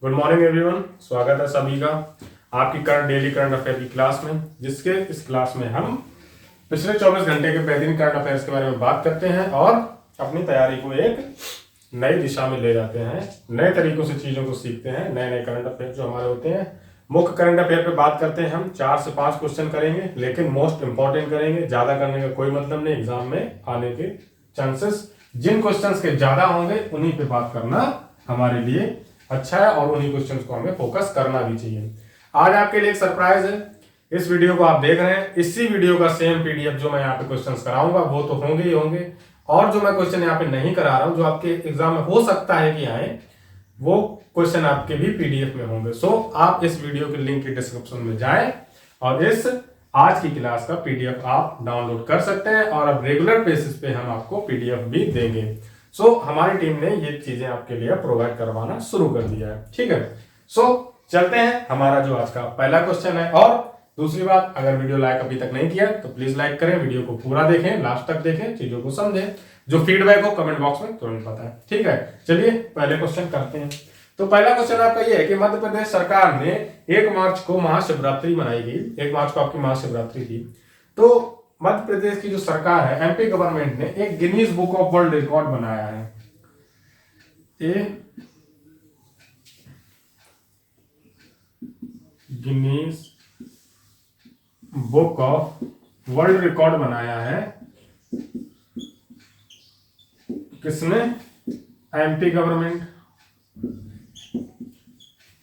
Good morning everyone, स्वागत है सभी का आपकी डेली करंट अफेयर की क्लास में। जिसके इस क्लास में हम पिछले 24 घंटे के बेहतरीन करंट अफेयर्स के बारे में बात करते हैं और अपनी तैयारी को एक नई दिशा में ले जाते हैं, नए तरीकों से चीज़ों को सीखते हैं। नए नए करंट अफेयर जो हमारे होते हैं, मुख्य करंट अफेयर पे बात करते हैं। हम 4 से 5 क्वेश्चन करेंगे, लेकिन मोस्ट इंपॉर्टेंट करेंगे। ज़्यादा करने का कोई मतलब नहीं, एग्जाम में आने के चांसेस जिन क्वेश्चंस के ज़्यादा होंगे उन्हीं पे बात करना हमारे लिए अच्छा है और उन्हीं क्वेश्चंस को हमें फोकस करना भी चाहिए। आज आपके लिए एक सरप्राइज है। इस वीडियो को आप देख रहे हैं, इसी वीडियो का सेम पीडीएफ जो मैं यहाँ पे क्वेश्चंस कराऊंगा वो तो होंगे ही होंगे, और जो मैं क्वेश्चन यहाँ पे नहीं करा रहा हूँ, जो आपके एग्जाम में हो सकता है कि आए, वो क्वेश्चन आपके भी पीडीएफ में होंगे। सो आप इस वीडियो के लिंक के डिस्क्रिप्शन में जाएं और इस आज की क्लास का पीडीएफ आप डाउनलोड कर सकते हैं, और अब रेगुलर बेसिस पे हम आपको पीडीएफ भी देंगे। सो हमारी टीम ने ये चीजें आपके लिए प्रोवाइड करवाना शुरू कर दिया है, ठीक है। सो चलते हैं, हमारा जो आज का पहला क्वेश्चन है। और दूसरी बात, अगर वीडियो लाइक अभी तक नहीं किया तो प्लीज लाइक करें, वीडियो को पूरा देखें, लास्ट तक देखें, चीजों को समझें। जो फीडबैक हो कमेंट बॉक्स में तुरंत बताएं, ठीक है। चलिए पहले क्वेश्चन करते हैं। तो पहला क्वेश्चन आपका ये है कि मध्य प्रदेश सरकार ने 1 मार्च को महाशिवरात्रि मनाई गई। 1 मार्च को आपकी महाशिवरात्रि थी। तो मध्य प्रदेश की जो सरकार है, एमपी गवर्नमेंट ने एक Guinness book of world record बनाया है। Guinness book of world record बनाया है। किसने? MP government.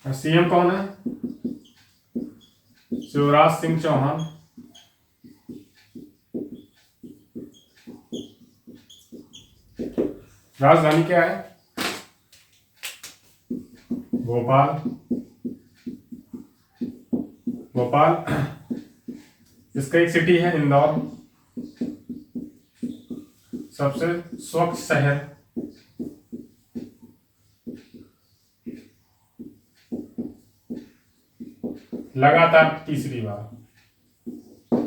सीएम कौन है? शिवराज सिंह चौहान। राजधानी क्या है? भोपाल। इसका एक सिटी है इंदौर। सबसे स्वच्छ शहर। लगातार तीसरी बार।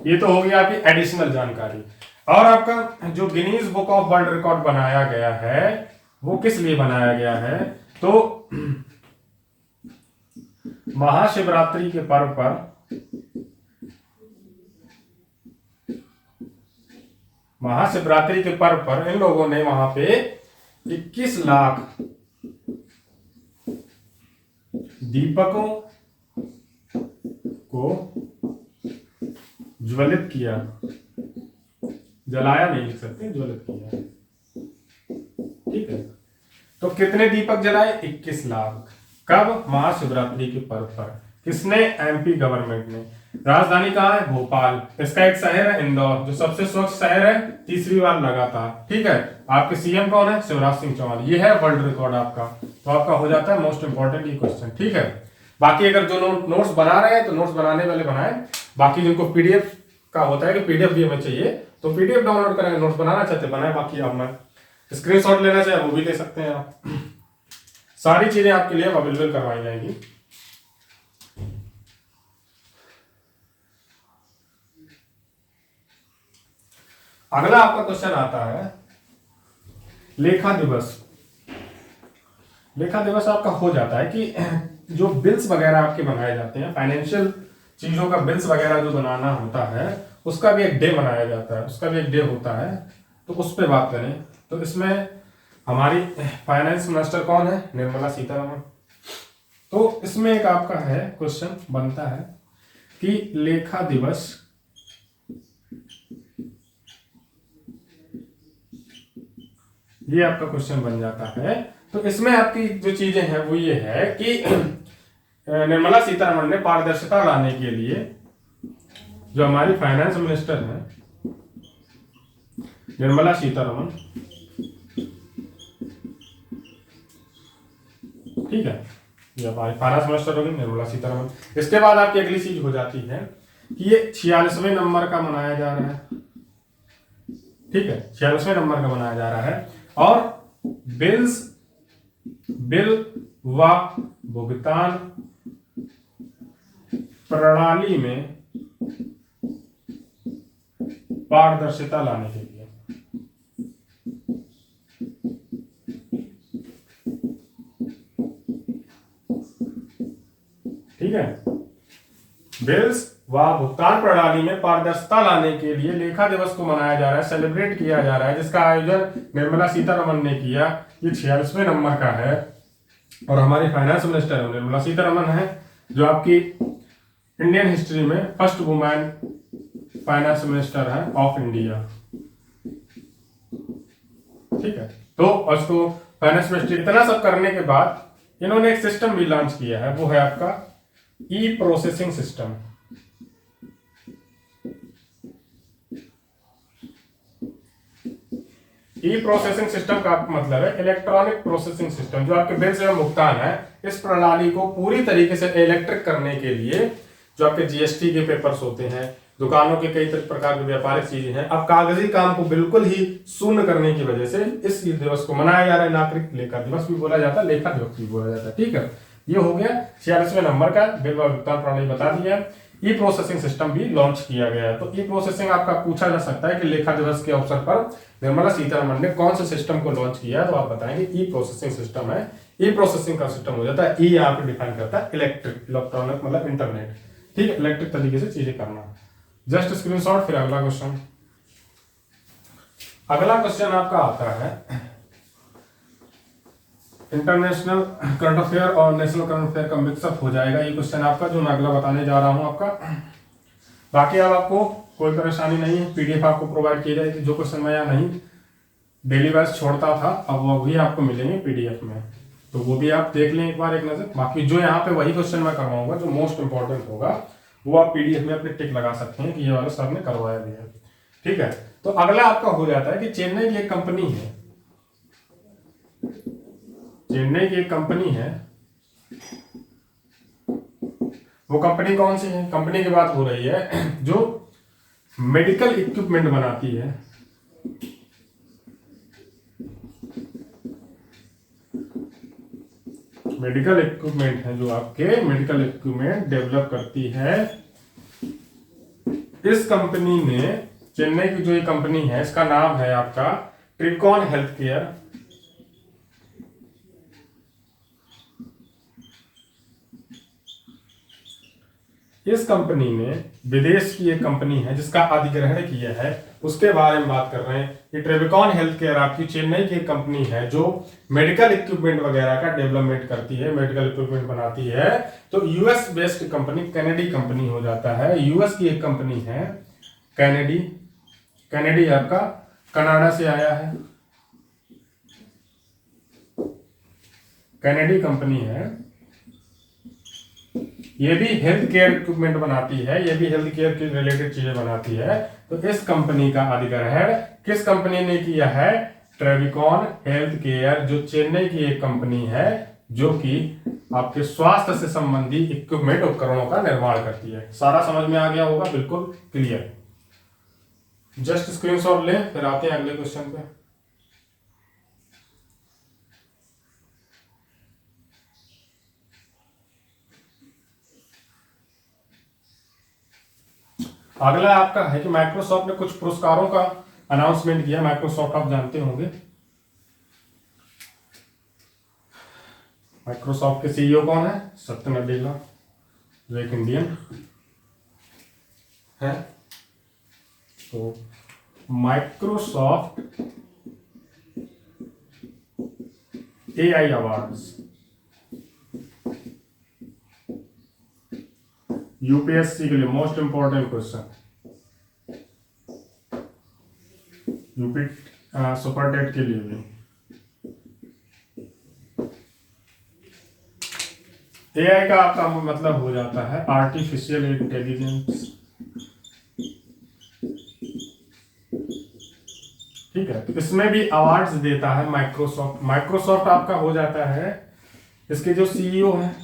ये तो हो गई आपकी एडिशनल जानकारी। और आपका जो Guinness book of world record बनाया गया है वो किस लिए बनाया गया है? तो महाशिवरात्रि के पर्व पर इन लोगों ने वहां पे 21 लाख दीपकों को ज्वलित किया। जलाया नहीं लिख सकते, ज्वलित किया, ठीक है। तो कितने दीपक जलाए? 21 लाख। कब? महाशिवरात्रि के पर्व पर। किसने? एमपी गवर्नमेंट ने। राजधानी कहाँ है? भोपाल। इसका एक शहर है इंदौर, जो सबसे स्वच्छ शहर है, तीसरी बार लगातार, ठीक है। आपके सीएम कौन है? शिवराज सिंह चौहान। ये है वर्ल्ड रिकॉर्ड आपका। तो आपका हो जाता है मोस्ट इंपॉर्टेंट ये क्वेश्चन, ठीक है। बाकी अगर जो नोट्स बना रहे हैं तो नोट्स बनाने वाले बनाए, बाकी जिनको पीडीएफ का होता है कि पीडीएफ भी हमें चाहिए तो पीडीएफ डाउनलोड करेंगे, नोट्स बनाना चाहते बनाए, बाकी अब मैं स्क्रीनशॉट लेना चाहे वो भी ले सकते हैं आप। सारी चीजें आपके लिए अवेलेबल करवाई जाएगी। अगला आपका क्वेश्चन आता है लेखा दिवस। लेखा दिवस आपका हो जाता है कि जो बिल्स वगैरह आपके बनाए जाते हैं, फाइनेंशियल चीजों का बिल्स वगैरह जो बनाना होता है, उसका भी एक डे बनाया जाता है, उसका भी एक डे होता है। तो उस पर बात करें तो इसमें हमारी फाइनेंस मिनिस्टर कौन है? निर्मला सीतारमण। तो इसमें एक आपका है क्वेश्चन बनता है कि लेखा दिवस ये आपका क्वेश्चन बन जाता है। तो इसमें आपकी जो चीजें हैं वो ये है कि निर्मला सीतारमण ने पारदर्शिता लाने के लिए, जो हमारी फाइनेंस मिनिस्टर है निर्मला सीतारमण, ठीक है, ये हमारी फाइनेंस मिनिस्टर होगी निर्मला सीतारमण। इसके बाद आपकी अगली चीज हो जाती है कि ये 46वें नंबर का मनाया जा रहा है, ठीक है, 46वें नंबर का मनाया जा रहा है। और बिल व भुगतान प्रणाली में पारदर्शिता लाने के लिए। ठीक है। बिल्स व भुगतान प्रणाली में पारदर्शिता लाने के लिए लेखा दिवस को मनाया जा रहा है, सेलिब्रेट किया जा रहा है, जिसका आयोजन निर्मला सीतारमन ने किया। ये 46वें नंबर का है और हमारी फाइनेंस मिनिस्टर निर्मला सीतारमन है, जो आपकी इंडियन हिस्ट्री में फर्स्ट वुमेन फाइनेंस मिनिस्टर है ऑफ इंडिया। ठीक है, तो उसको फाइनेंस मिनिस्टर इतना सब करने के बाद इन्होंने एक सिस्टम भी लॉन्च किया है, वो है आपका ई प्रोसेसिंग सिस्टम। ई प्रोसेसिंग सिस्टम का मतलब है इलेक्ट्रॉनिक प्रोसेसिंग सिस्टम, जो आपके बिल एवं भुगतान है, इस प्रणाली को पूरी तरीके से इलेक्ट्रिक करने के लिए जो आपके जीएसटी के पेपर्स होते हैं, दुकानों के कई प्रकार की व्यापारिक चीजें हैं, अब कागजी काम को बिल्कुल ही शून्य करने की वजह से इस दिवस को मनाया जा रहा है। नागरिक लेखा दिवस भी बोला जाता है, लेखा दिवस भी बोला जाता है। ठीक है, ये हो गया 46वें नंबर का बिल व भुगतान प्रणाली बता दिया। ई प्रोसेसिंग सिस्टम भी लॉन्च किया गया है। तो ई प्रोसेसिंग आपका पूछा जा सकता है कि लेखा दिवस के अवसर पर निर्मला सीतारमन ने कौन से सिस्टम को लॉन्च किया है, तो आप बताएंगे ई प्रोसेसिंग सिस्टम है। ई प्रोसेसिंग का सिस्टम हो जाता है, ई यहाँ पे डिफाइन करता है इलेक्ट्रिक, इलेक्ट्रॉनिक मतलब इंटरनेट। ठीक है, इलेक्ट्रिक तरीके से चीजें करना। जस्ट स्क्रीनशॉट, फिर अगला क्वेश्चन। अगला क्वेश्चन आपका आता है इंटरनेशनल करंट अफेयर और नेशनल करंट अफेयर का मिक्सअप हो जाएगा ये क्वेश्चन आपका, जो मैं अगला बताने जा रहा हूं आपका। बाकी अब आपको कोई परेशानी नहीं है, पीडीएफ आपको प्रोवाइड की जाएगी। जो क्वेश्चन मैं यहाँ नहीं डेली वाइज छोड़ता था, अब वो भी आपको मिलेंगे पीडीएफ में, तो वो भी आप देख लें एक बार एक नजर। बाकी जो यहाँ पे वही क्वेश्चन मैं करवाऊंगा, जो मोस्ट इंपॉर्टेंट होगा, वो आप पीडीएफ में अपने टिक लगा सकते हैं कि ये वाला सर ने करवाया भी है। ठीक है, तो अगला आपका हो जाता है कि चेन्नई की एक कंपनी है, चेन्नई की एक कंपनी है, वो कंपनी कौन सी है? कंपनी की बात हो रही है जो मेडिकल इक्विपमेंट बनाती है, मेडिकल इक्विपमेंट है, जो आपके मेडिकल इक्विपमेंट डेवलप करती है। इस कंपनी ने, चेन्नई की जो ये कंपनी है, इसका नाम है आपका ट्रिकॉन हेल्थ केयर। इस कंपनी ने, विदेश की एक कंपनी है जिसका अधिग्रहण किया है, उसके बारे में बात कर रहे हैं। ये ट्रेविकॉन हेल्थ केयर आपकी चेन्नई की एक कंपनी है जो मेडिकल इक्विपमेंट वगैरह का डेवलपमेंट करती है, मेडिकल इक्विपमेंट बनाती है। तो US based company, Kennedy company हो जाता है। यूएस की एक कंपनी है कैनेडी, कैनेडी आपका कनाडा से आया है, कैनेडी कंपनी है। ये भी हेल्थ केयर इक्विपमेंट बनाती है, ये भी हेल्थ केयर की रिलेटेड चीजें बनाती है। तो इस कंपनी का अधिग्रहण किस कंपनी ने किया है? ट्रेविकॉन हेल्थ केयर, जो चेन्नई की एक कंपनी है जो कि आपके स्वास्थ्य से संबंधी इक्विपमेंट उपकरणों का निर्माण करती है। सारा समझ में आ गया होगा, बिल्कुल क्लियर। जस्ट स्क्रीनशॉट लें, फिर आते हैं अगले क्वेश्चन पे। अगला आपका है कि माइक्रोसॉफ्ट ने कुछ पुरस्कारों का अनाउंसमेंट किया। माइक्रोसॉफ्ट आप जानते होंगे, माइक्रोसॉफ्ट के सीईओ कौन है? सत्य नडेला, जो एक इंडियन है। तो माइक्रोसॉफ्ट एआई अवार्ड्स, यूपीएससी के लिए most important question, UP super TET के लिए भी। एआई का आपका मतलब हो जाता है आर्टिफिशियल इंटेलिजेंस। ठीक है, तो इसमें भी अवार्ड्स देता है माइक्रोसॉफ्ट। माइक्रोसॉफ्ट आपका हो जाता है, इसके जो सीईओ है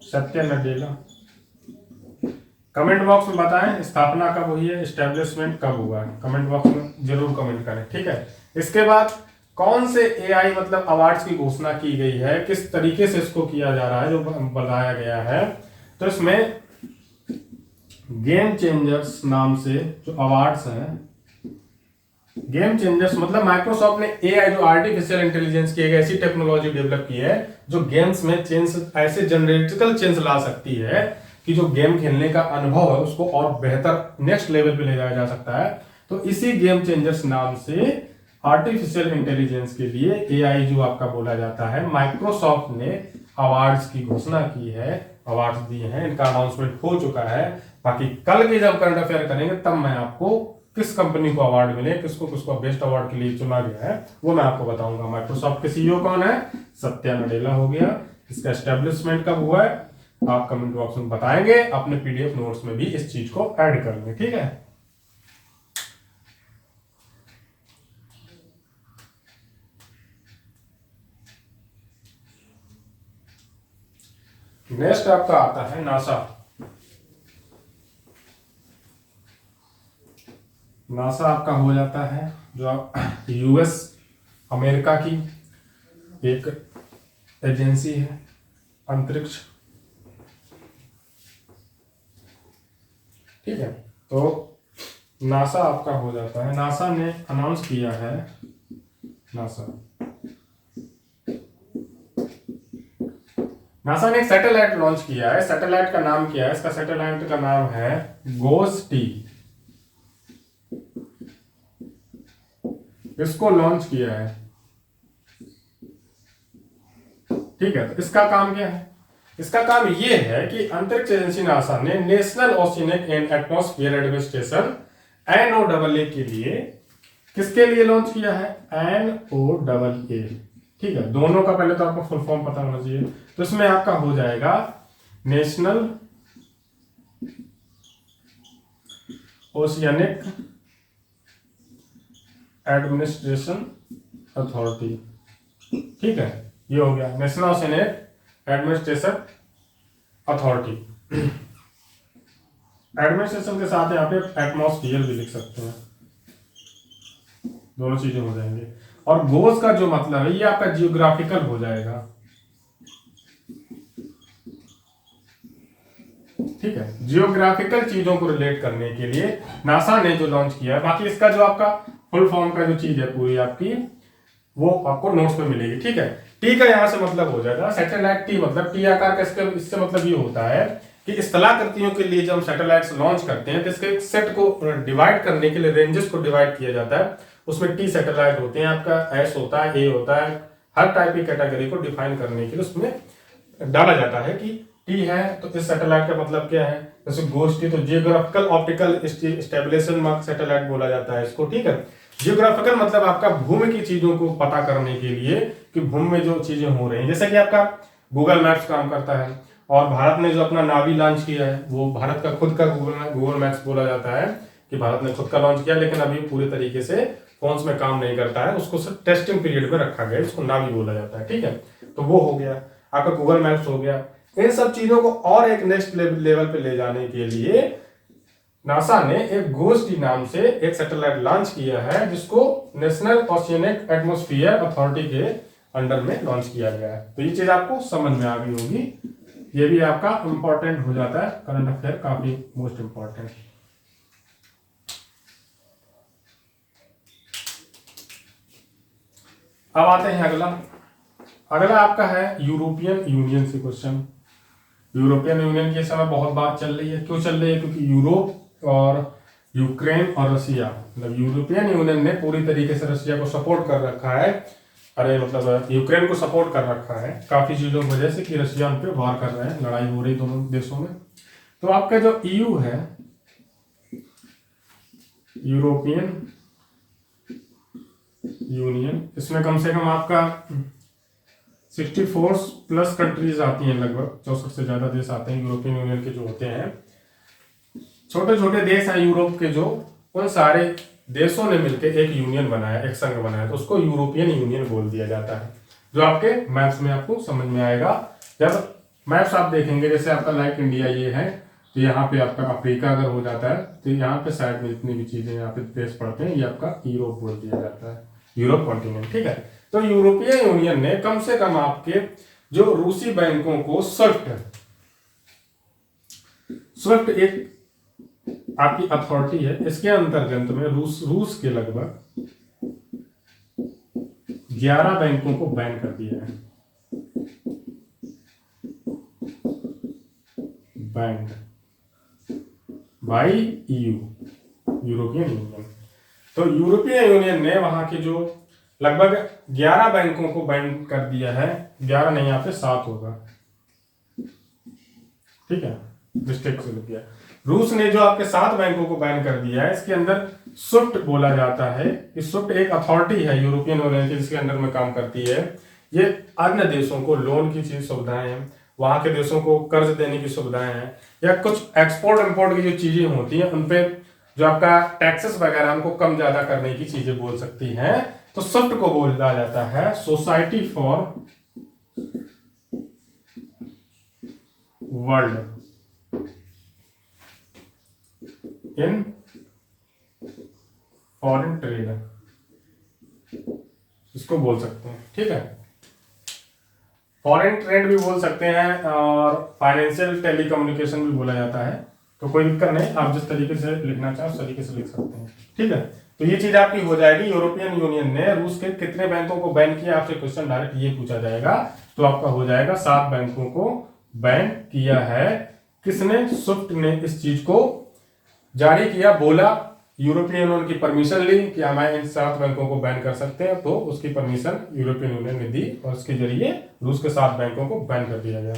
सत्य नडेला। कमेंट बॉक्स में बताएं स्थापना कब हुई है, एस्टेब्लिशमेंट कब हुआ है, कमेंट बॉक्स में जरूर कमेंट करें। ठीक है, इसके बाद कौन से एआई मतलब अवार्ड्स की घोषणा की गई है, किस तरीके से इसको किया जा रहा है, जो बताया गया है। तो इसमें गेम चेंजर्स नाम से जो अवार्ड्स हैं, गेम चेंजर्स मतलब माइक्रोसॉफ्ट ने एआई जो आर्टिफिशियल इंटेलिजेंस की एक ऐसी टेक्नोलॉजी डेवलप की है जो गेम्स में चेंज, ऐसे जनरेटिकल चेंज ला सकती है कि जो गेम खेलने का अनुभव है उसको और बेहतर नेक्स्ट लेवल पे ले जाया जा सकता है। तो इसी गेम चेंजर्स नाम से आर्टिफिशियल इंटेलिजेंस के लिए एआई जो आपका बोला जाता है, माइक्रोसॉफ्ट ने अवार्ड्स की घोषणा की है, अवार्ड्स दिए हैं, इनका अनाउंसमेंट हो चुका है। बाकी कल के जब करंट अफेयर करेंगे तब मैं आपको किस कंपनी को अवार्ड मिले, किसको किसको बेस्ट अवार्ड के लिए चुना गया है वो मैं आपको बताऊंगा। माइक्रोसॉफ्ट के सीईओ कौन है? सत्या नडेला हो गया। इसका एस्टेब्लिशमेंट कब हुआ है आप कमेंट बॉक्स में बताएंगे, अपने पीडीएफ नोट्स में भी इस चीज को ऐड कर लेंगे, ठीक है। नेक्स्ट आपका आता है नासा। नासा आपका हो जाता है जो यूएस अमेरिका की एक एजेंसी है अंतरिक्ष, ठीक है। तो नासा आपका हो जाता है, नासा ने अनाउंस किया है, नासा ने एक सैटेलाइट लॉन्च किया है। सैटेलाइट का नाम क्या है? इसका सैटेलाइट का नाम है गोस-T। इसको लॉन्च किया है, ठीक है। तो इसका काम क्या है? इसका काम यह है कि अंतरिक्ष एजेंसी नासा ने national oceanic and atmosphere administration NOAA के लिए, किसके लिए लॉन्च किया है? NOAA, ठीक है। दोनों का पहले तो आपको फुल फॉर्म पता होना चाहिए। तो इसमें आपका हो जाएगा नेशनल ओशियनिक एडमिनिस्ट्रेशन अथॉरिटी, ठीक है। ये हो गया national oceanic administration authority. Administration के साथ यहाँ पे एटमॉस्फियर भी लिख सकते हैं, दोनों चीजें हो जाएंगे। और गोस का जो मतलब है ये आपका जियोग्राफिकल हो जाएगा, ठीक है। जियोग्राफिकल चीजों को रिलेट करने के लिए नासा ने जो लॉन्च किया है। बाकी इसका जो आपका फुल फॉर्म का जो चीज है पूरी आपकी वो आपको नोट्स पे मिलेगी, ठीक है। टी का यहां से मतलब हो जाएगा सैटेलाइट। टी मतलब टी आकार का, इससे मतलब ये होता है कि स्थलाकृतियों के लिए जब हम सैटेलाइट्स लॉन्च करते हैं तो इसके सेट को डिवाइड करने के लिए, रेंजेस को डिवाइड किया जाता है, उसमें टी सैटेलाइट होते हैं, आपका एस होता है, ए होता है, हर टाइप की कैटेगरी को डिफाइन करने के लिए उसमें डाला जाता है कि टी है। तो इस सैटेलाइट का मतलब क्या है? जैसे गोस-T तो जियोग्राफिकल ऑप्टिकल स्टेबलाइजेशन सैटेलाइट बोला जाता है इसको, ठीक है। जियोग्राफिकल मतलब आपका भूमि की चीजों को पता करने के लिए कि भूमि में जो चीजें हो रही हैं, जैसे कि आपका गूगल मैप्स काम करता है। और भारत ने जो अपना नावी लॉन्च किया है वो भारत का खुद का गूगल मैप्स बोला जाता है कि भारत ने खुद का लॉन्च किया, लेकिन अभी पूरे तरीके से फोन्स में काम नहीं करता है, उसको सिर्फ टेस्टिंग पीरियड में रखा गया, इसको नावी बोला जाता है, ठीक है। तो वो हो गया आपका गूगल मैप्स हो गया। इन सब चीजों को और एक नेक्स्ट लेवल पे ले जाने के लिए नासा ने एक गोस-T नाम से एक सैटेलाइट लॉन्च किया है जिसको नेशनल ओशियनिक एटमॉस्फेयर अथॉरिटी के अंडर में लॉन्च किया गया है। तो ये चीज आपको समझ में आ गई होगी, ये भी आपका इंपॉर्टेंट हो जाता है, करंट अफेयर काफी मोस्ट इंपॉर्टेंट। अब आते हैं अगला आपका है यूरोपियन यूनियन से क्वेश्चन। यूरोपियन यूनियन की समय बहुत बात चल रही है, क्यों चल रही है? क्योंकि यूरोप और यूक्रेन और रशिया, मतलब यूरोपियन यूनियन ने पूरी तरीके से रशिया को सपोर्ट कर रखा है, अरे मतलब यूक्रेन को सपोर्ट कर रखा है काफी चीजों की वजह से कि रशिया उन पे वार कर रहे हैं, लड़ाई हो रही दोनों देशों में। तो आपका जो ईयू है, यूरोपियन यूनियन, इसमें कम से कम आपका 64 प्लस कंट्रीज आती हैं, लगभग 64 से ज्यादा देश आते हैं यूरोपियन यूनियन के जो होते हैं। छोटे छोटे देश हैं यूरोप के, जो उन सारे देशों ने मिलकर एक यूनियन बनाया, एक संघ बनाया, तो उसको यूरोपियन यूनियन बोल दिया जाता है, जो आपके मैप्स में आपको समझ में आएगा। जब मैप्स आप देखेंगे, जैसे आपका लाइक इंडिया ये है, तो यहाँ पे आपका अफ्रीका अगर हो जाता है तो यहाँ पे साइड में जितनी भी चीजें यहाँ पे देश पड़ते हैं ये आपका यूरोप बोल दिया जाता है, यूरोप कॉन्टिनेंट, ठीक है। तो यूरोपियन यूनियन ने कम से कम आपके जो रूसी बैंकों को स्विफ्ट एक आपकी अथॉरिटी है, इसके अंतर्गत में रूस के लगभग 11 बैंकों को बैन कर दिया है। Band by EU, European union. तो यूरोपियन यूनियन ने वहां के जो लगभग 11 बैंकों को बैन कर दिया है। 11 नहीं, यहाँ पे 7 होगा, ठीक है, मिस्टेक से लग गया। रूस ने जो आपके 7 बैंकों को बैन कर दिया है, इसके अंदर स्विफ्ट बोला जाता है कि स्विफ्ट एक अथॉरिटी है यूरोपियन यूनियन की, जिसके अंदर में काम करती है। ये अन्य देशों को लोन की चीज सुविधाएं हैं, वहां के देशों को कर्ज देने की सुविधाएं हैं, या कुछ एक्सपोर्ट इंपोर्ट की जो चीजें होती हैं उनपे जो आपका टैक्सेस वगैरह उनको कम ज्यादा करने की चीजें बोल सकती हैं। तो स्विफ्ट को बोला जाता है society for world in foreign trade, इसको बोल सकते हैं, ठीक है। फॉरेन ट्रेड भी बोल सकते हैं और फाइनेंशियल टेलीकम्युनिकेशन भी बोला जाता है। तो कोई दिक्कत नहीं, आप जिस तरीके से लिखना चाहो उस तरीके से लिख सकते हैं, ठीक है। तो ये चीज आपकी हो जाएगी। यूरोपियन यूनियन ने रूस के कितने बैंकों को बैन किया, आपसे क्वेश्चन डायरेक्ट ये पूछा जाएगा। तो आपका हो जाएगा 7 बैंकों को बैन किया है। किसने? स्विफ्ट ने इस चीज को जारी किया, बोला, यूरोपियन यूनियन की परमिशन ली कि हमें इन 7 बैंकों को बैन कर सकते हैं, तो उसकी परमिशन यूरोपियन यूनियन ने दी और उसके जरिए रूस के 7 बैंकों को बैन कर दिया गया।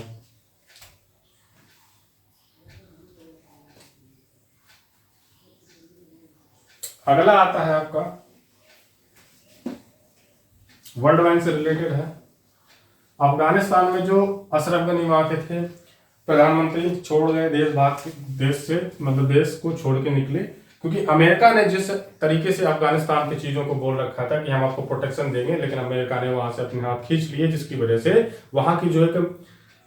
अगला आता है आपका वर्ल्ड बैंक से रिलेटेड है। अफगानिस्तान में जो अशरफ गनी वहां के थे प्रधानमंत्री, छोड़ गए देश से, मतलब देश को छोड़ के निकले, क्योंकि अमेरिका ने जिस तरीके से अफगानिस्तान की चीजों को बोल रखा था कि हम आपको प्रोटेक्शन देंगे, लेकिन अमेरिका ने वहां से अपने हाथ खींच लिए, जिसकी वजह से वहां की जो एक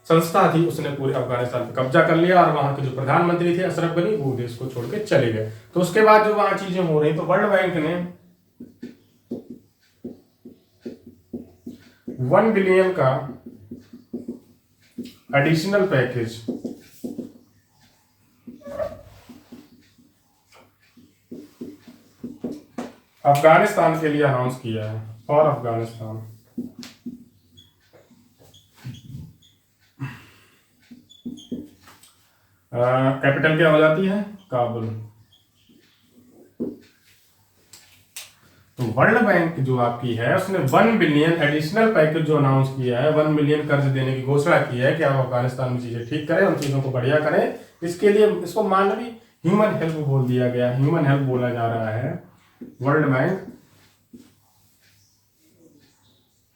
संस्था थी उसने पूरे अफगानिस्तान पर कब्जा कर लिया और वहां के जो प्रधानमंत्री थे अशरफ गनी वो देश को छोड़ के चले गए। तो उसके बाद जो वहां चीजें हो रही, तो वर्ल्ड बैंक ने 1 बिलियन का एडिशनल पैकेज अफगानिस्तान के लिए अनाउंस किया है। और अफगानिस्तान कैपिटल क्या हो जाती है? काबुल। तो वर्ल्ड बैंक जो आपकी है उसने 1 बिलियन एडिशनल पैकेज जो अनाउंस किया है, 1 बिलियन कर्ज देने की घोषणा की है कि आप अफगानिस्तान में चीजें ठीक करें, उन चीजों को बढ़िया करें। इसके लिए इसको मानवीय ह्यूमन हेल्प बोल दिया गया, ह्यूमन हेल्प बोला जा रहा है। World bank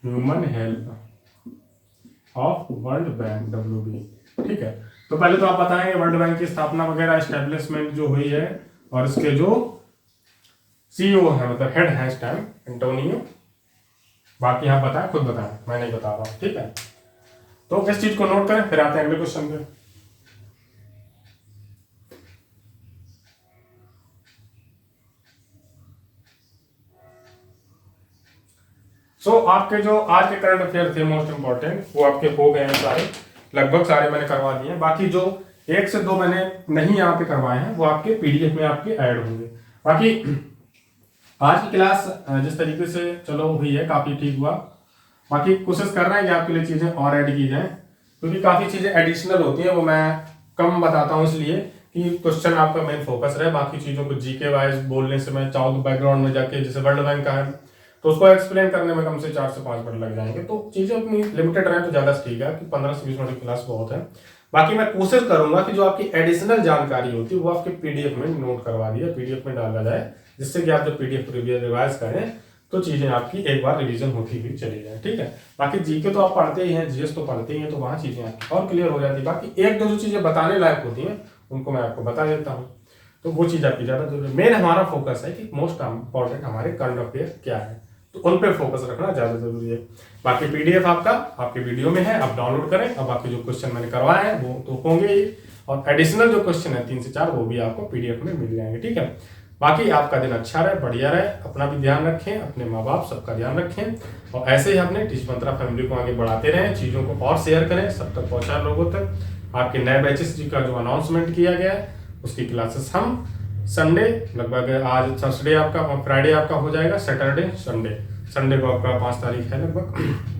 human help of world bank, WB, ठीक है। तो पहले तो आप बताएंगे वर्ल्ड बैंक की स्थापना वगैरह, एस्टेब्लिशमेंट जो हुई है, और इसके जो CEO है, मतलब हेड है इस टाइम, एंटोनियो। बाकी यहाँ बताएं, खुद बताएं, मैं नहीं बता रहा हूँ, ठीक है। तो इस चीज को नोट करें, फिर आते हैं अगले क्वेश्चन पे। आपके जो आज के करंट अफेयर थे मोस्ट इंपॉर्टेंट, वो आपके हो गए हैं सारे, लगभग सारे मैंने करवा दिए हैं। बाकी जो 1 से 2 मैंने नहीं यहाँ पे करवाए हैं वो आपके PDF में आपके ऐड होंगे। बाकी आज की क्लास जिस तरीके से चलो हुई है काफी ठीक हुआ। बाकी कोशिश कर रहे हैं कि आपके लिए चीजें और ऐड की जाएं, क्योंकि काफी चीजें एडिशनल होती हैं, वो मैं कम बताता हूँ इसलिए कि क्वेश्चन आपका मेन फोकस रहे। बाकी चीजों को GK वाइज बोलने से मैं चाहूँ तो बैकग्राउंड में जाके, जैसे वर्ल्ड बैंक का है तो उसको एक्सप्लेन करने में कम से 4 से 5 मिनट लग जाएंगे। तो चीजें अपनी लिमिटेड रहे तो ज्यादा ठीक है कि 15 से 20 मिनट की क्लास बहुत है। बाकी मैं कोशिश करूंगा कि जो आपकी एडिशनल जानकारी होती है वो आपके PDF में नोट करवा दिया, PDF में डाला जाए, जिससे कि आप जब PDF रिवाइज करें तो चीजें आपकी एक बार रिवीजन होती हुई चली जाए, ठीक है। बाकी GK तो आप पढ़ते ही हैं, GS तो पढ़ते ही हैं, तो वहां चीजें आपकी और क्लियर हो जाती है। बाकी 1-2 जो चीजें बताने लायक होती हैं उनको मैं आपको बता देता हूँ, तो वो चीज आपकी ज्यादा जरूरी। मेन हमारा फोकस है कि मोस्ट इंपॉर्टेंट हमारे करंट अफेयर क्या है, तो उन पे फोकस रखना ज्यादा जरूरी है। बाकी PDF आपका आपके वीडियो में है, आप डाउनलोड करें। और बाकी जो क्वेश्चन मैंने करवाए हैं वो तो होंगे ही, और एडिशनल जो क्वेश्चन है 3 से 4 वो भी आपको PDF में मिल जाएंगे, ठीक है। बाकी आपका दिन अच्छा रहे, बढ़िया रहे, अपना भी ध्यान रखें, अपने माँ बाप सबका ध्यान रखें, और ऐसे ही अपने टीच मंत्रा फैमिली को आगे बढ़ाते रहें, चीज़ों को और शेयर करें, सब तक पहुँचाएं लोगों तक। आपके नए बैचेस का जो अनाउंसमेंट किया गया है उसकी क्लासेस हम संडे, लगभग आज थर्सडे आपका, फ्राइडे आपका हो जाएगा, सैटरडे संडे को आपका 5 तारीख है लगभग।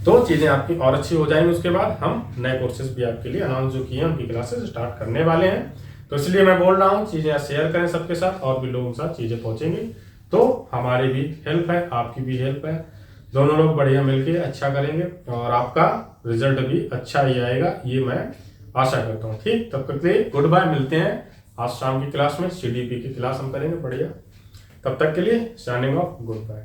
तो चीज़ें आपकी और अच्छी हो जाएंगी। उसके बाद हम नए कोर्सेज भी आपके लिए अनाउंस जो किए हैं उनकी क्लासेस स्टार्ट करने वाले हैं। तो इसलिए मैं बोल रहा हूँ चीज़ें शेयर करें सबके साथ, और भी लोगों के साथ चीज़ें पहुँचेंगी तो हमारी भी हेल्प है, आपकी भी हेल्प है, दोनों लोग बढ़िया मिलके अच्छा करेंगे और आपका रिजल्ट भी अच्छा ही आएगा, ये मैं आशा करता हूँ। ठीक, तब तक के लिए गुड बाय, मिलते हैं आज शाम की क्लास में, CDP की क्लास हम करेंगे बढ़िया। तब तक के लिए साइनिंग ऑफ, गुड बाय।